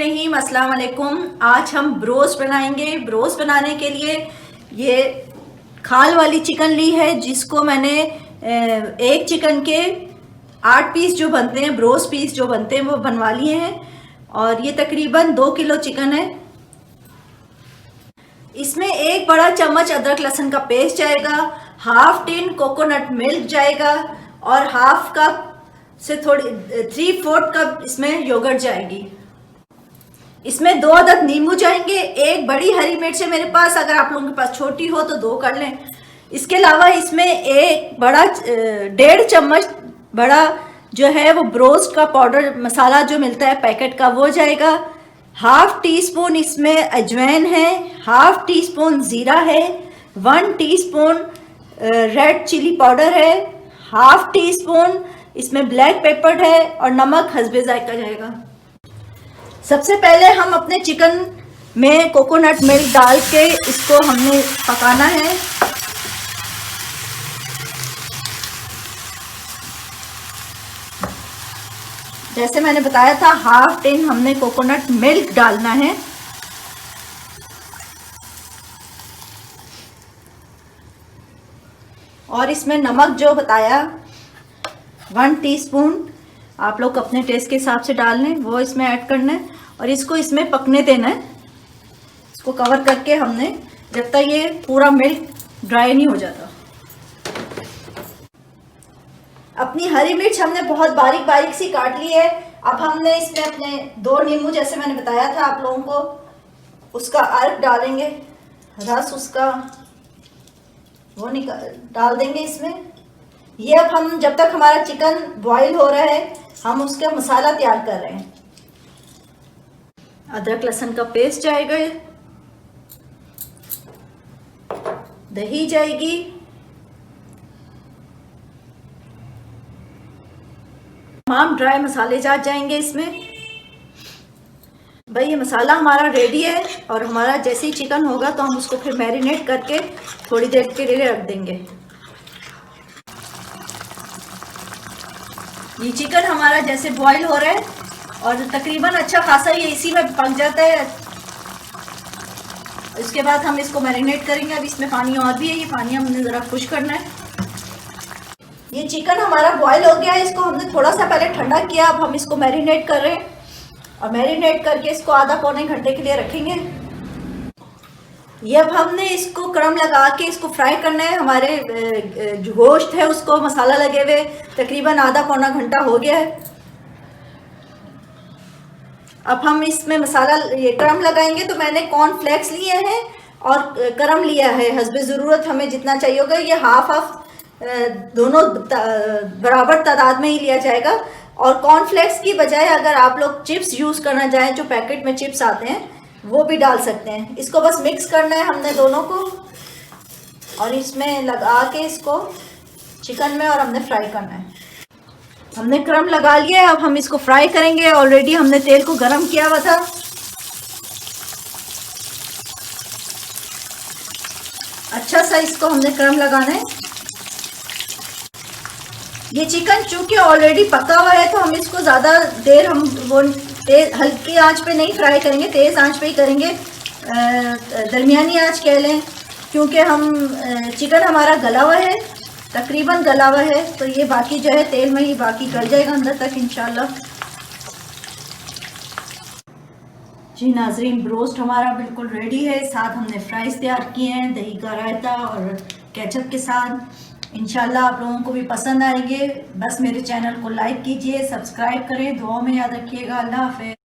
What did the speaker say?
बिस्मिल्लाहिर्रहमानिर्रहीम, अस्सलाम वालेकुम। आज हम ब्रोस्ट बनाएंगे। ब्रोस्ट बनाने के लिए ये खाल वाली चिकन ली है, जिसको मैंने एक चिकन के 8 पीस जो बनते हैं, ब्रोस्ट पीस जो बनते हैं, वो बनवा लिए हैं। और ये तकरीबन 2 किलो चिकन है। इसमें 1 बड़ा चम्मच अदरक लहसुन का पेस्ट जाएगा, हाफ टिन कोकोनट मिल्क जाएगा और हाफ कप से थोड़ी 3/4 कप इसमें योगर्ट जाएगी। इसमें 2 अदद नींबू जाएंगे, 1 बड़ी हरी मिर्च है मेरे पास, अगर आप लोगों के पास छोटी हो तो 2 कर लें। इसके अलावा इसमें 1.5 चम्मच बड़ा जो है वो ब्रोस्ट का पाउडर मसाला जो मिलता है पैकेट का, वो जाएगा। हाफ टी स्पून इसमें अजवाइन है, हाफ टी स्पून ज़ीरा है, 1 टीस्पून रेड चिली पाउडर है, हाफ टी स्पून इसमें ब्लैक पेपर है और नमक हस्बे जायका जाएगा। सबसे पहले हम अपने चिकन में कोकोनट मिल्क डाल के इसको हमने पकाना है। जैसे मैंने बताया था, हाफ टिन हमने कोकोनट मिल्क डालना है। और इसमें नमक जो बताया 1 टीस्पून आप लोग अपने टेस्ट के हिसाब से डाल लें, वो इसमें ऐड करना है और इसको इसमें पकने देना है। इसको कवर करके हमने जब तक ये पूरा मिल्क ड्राई नहीं हो जाता। अपनी हरी मिर्च हमने बहुत बारीक बारीक सी काट ली है। अब हमने इसमें अपने 2 नींबू, जैसे मैंने बताया था आप लोगों को, उसका अर्क डालेंगे, रस उसका वो डाल देंगे इसमें। ये अब हम जब तक हमारा चिकन बॉईल हो रहा है, हम उसका मसाला तैयार कर रहे हैं। अदरक लहसुन का पेस्ट जाएगा, दही जाएगी, तमाम ड्राई मसाले जाएंगे इसमें। भाई ये मसाला हमारा रेडी है और हमारा जैसे ही चिकन होगा तो हम उसको फिर मैरिनेट करके थोड़ी देर के लिए रख देंगे। ये चिकन हमारा जैसे बॉईल हो रहा है और तकरीबन अच्छा खासा ये इसी में पक जाता है। इसके बाद हम इसको मैरिनेट करेंगे। अब इसमें पानी और भी है, ये पानी हमने ज़रा खुश करना है। ये चिकन हमारा बॉईल हो गया है, इसको हमने थोड़ा सा पहले ठंडा किया। अब हम इसको मैरिनेट कर रहे हैं और मैरिनेट करके इसको आधा पौने घंटे के लिए रखेंगे। ये अब हमने इसको क्रम लगा के इसको फ्राई करना है। हमारे जो गोश्त है उसको मसाला लगे हुए तकरीबन आधा पौना घंटा हो गया है। अब हम इसमें मसाला ये क्रम लगाएंगे। तो मैंने कॉर्नफ्लेक्स लिए हैं और क्रम लिया है, हस्बे ज़रूरत हमें जितना चाहिए होगा। ये हाफ दोनों बराबर तादाद में ही लिया जाएगा। और कॉर्नफ्लेक्स की बजाय अगर आप लोग चिप्स यूज़ करना चाहें, जो पैकेट में चिप्स आते हैं, वो भी डाल सकते हैं। इसको बस मिक्स करना है हमने दोनों को और इसमें लगा के इसको चिकन में और हमने फ्राई करना है। हमने क्रम लगा लिया है, अब हम इसको फ्राई करेंगे। ऑलरेडी हमने तेल को गरम किया हुआ था। अच्छा सा इसको हमने क्रम लगाना है। ये चिकन चूंकि ऑलरेडी पका हुआ है तो हम इसको ज़्यादा देर हम वो हल्की आंच पे नहीं फ्राई करेंगे, तेज़ आंच पे ही करेंगे, दरमियानी आंच कह लें, क्योंकि हम चिकन हमारा गला हुआ है, तकरीबन गला हुआ है। तो ये बाकी जो है तेल में ही बाकी गल जाएगा अंदर तक इंशाल्लाह। जी नाजरीन, ब्रोस्ट हमारा बिल्कुल रेडी है। साथ हमने फ्राइज़ तैयार किए हैं दही का रायता और केचप के साथ। इंशाल्लाह आप लोगों को भी पसंद आएंगे। बस मेरे चैनल को लाइक कीजिए, सब्सक्राइब करें, दुआ में याद रखिएगा। अल्लाह हाफ़िज़।